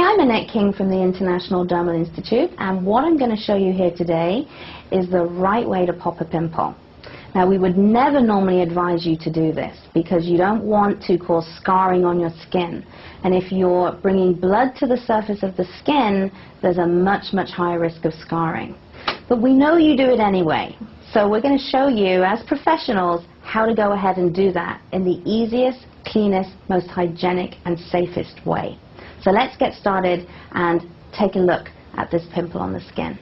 I'm Annette King from the International Dermal Institute, and what I'm going to show you here today is the right way to pop a pimple. Now, we would never normally advise you to do this because you don't want to cause scarring on your skin. And if you're bringing blood to the surface of the skin, there's a much, much higher risk of scarring. But we know you do it anyway. So we're going to show you, as professionals, how to go ahead and do that in the easiest, cleanest, most hygienic and safest way. So let's get started and take a look at this pimple on the skin.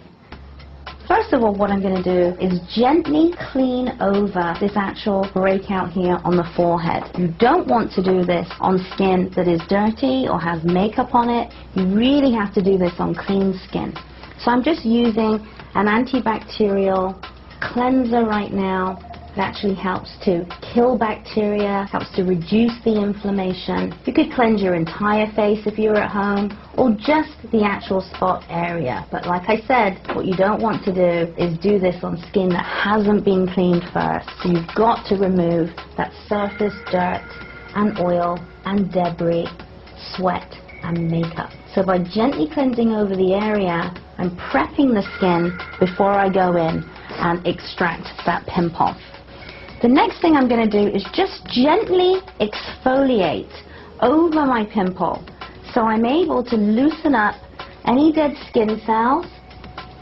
First of all, what I'm going to do is gently clean over this actual breakout here on the forehead. You don't want to do this on skin that is dirty or has makeup on it. You really have to do this on clean skin. So I'm just using an antibacterial cleanser right now. It actually helps to kill bacteria, helps to reduce the inflammation. You could cleanse your entire face if you're at home, or just the actual spot area. But like I said, what you don't want to do is do this on skin that hasn't been cleaned first. So you've got to remove that surface dirt and oil and debris, sweat and makeup. So by gently cleansing over the area, I'm prepping the skin before I go in and extract that pimple. The next thing I'm going to do is just gently exfoliate over my pimple so I'm able to loosen up any dead skin cells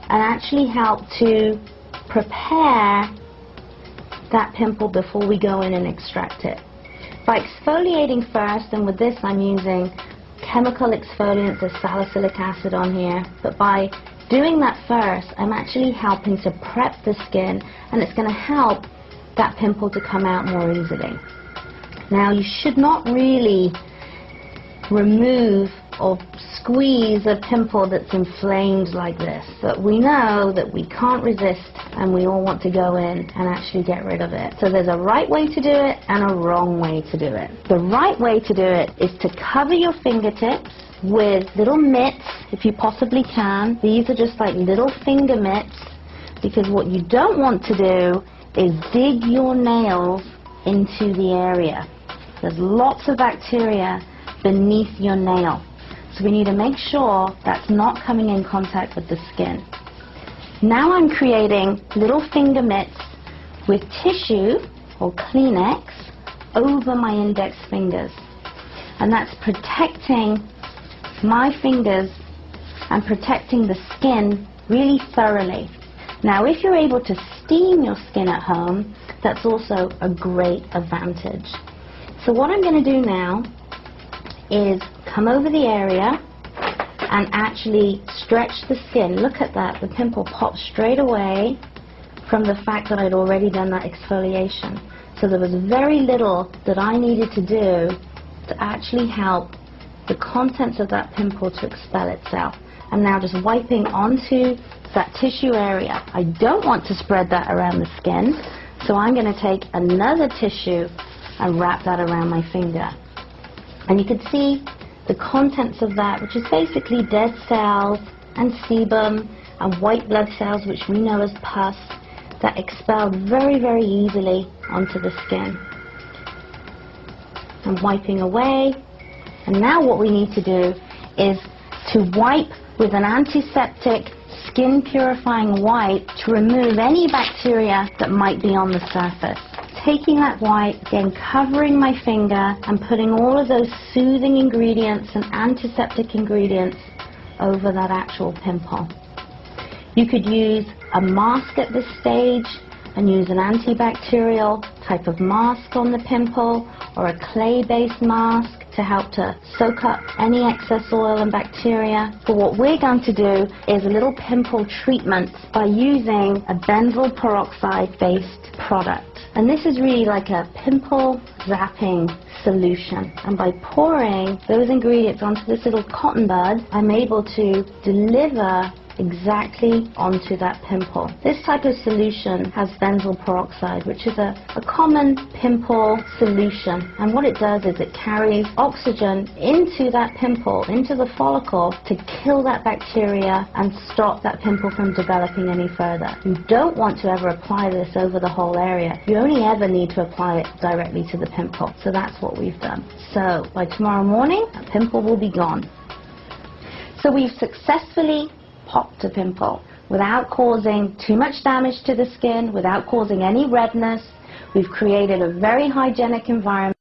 and actually help to prepare that pimple before we go in and extract it. By exfoliating first, and with this I'm using chemical exfoliants, there's salicylic acid on here, but by doing that first I'm actually helping to prep the skin, and it's going to help that pimple to come out more easily. Now, you should not really remove or squeeze a pimple that's inflamed like this, but we know that we can't resist and we all want to go in and actually get rid of it. So there's a right way to do it and a wrong way to do it. The right way to do it is to cover your fingertips with little mitts if you possibly can. These are just like little finger mitts, because what you don't want to do is dig your nails into the area. There's lots of bacteria beneath your nail, so we need to make sure that's not coming in contact with the skin. Now I'm creating little finger mitts with tissue or Kleenex over my index fingers, and that's protecting my fingers and protecting the skin really thoroughly. Now, if you're able to steam your skin at home, that's also a great advantage. So what I'm going to do now is come over the area and actually stretch the skin. Look at that, the pimple popped straight away from the fact that I'd already done that exfoliation. So there was very little that I needed to do to actually help the contents of that pimple to expel itself. I'm now just wiping onto that tissue area. I don't want to spread that around the skin, so I'm going to take another tissue and wrap that around my finger. And you can see the contents of that, which is basically dead cells and sebum and white blood cells, which we know as pus, that expel very, very easily onto the skin. I'm wiping away, and now what we need to do is to wipe with an antiseptic skin purifying wipe to remove any bacteria that might be on the surface. Taking that wipe, again covering my finger and putting all of those soothing ingredients and antiseptic ingredients over that actual pimple. You could use a mask at this stage and use an antibacterial type of mask on the pimple, or a clay-based mask to help to soak up any excess oil and bacteria. But what we're going to do is a little pimple treatment by using a benzoyl peroxide-based product. And this is really like a pimple zapping solution. And by pouring those ingredients onto this little cotton bud, I'm able to deliver exactly onto that pimple. This type of solution has benzoyl peroxide, which is a common pimple solution, and what it does is it carries oxygen into that pimple, into the follicle, to kill that bacteria and stop that pimple from developing any further. You don't want to ever apply this over the whole area. You only ever need to apply it directly to the pimple. So that's what we've done. So by tomorrow morning, that pimple will be gone. So we've successfully popped a pimple without causing too much damage to the skin, without causing any redness. We've created a very hygienic environment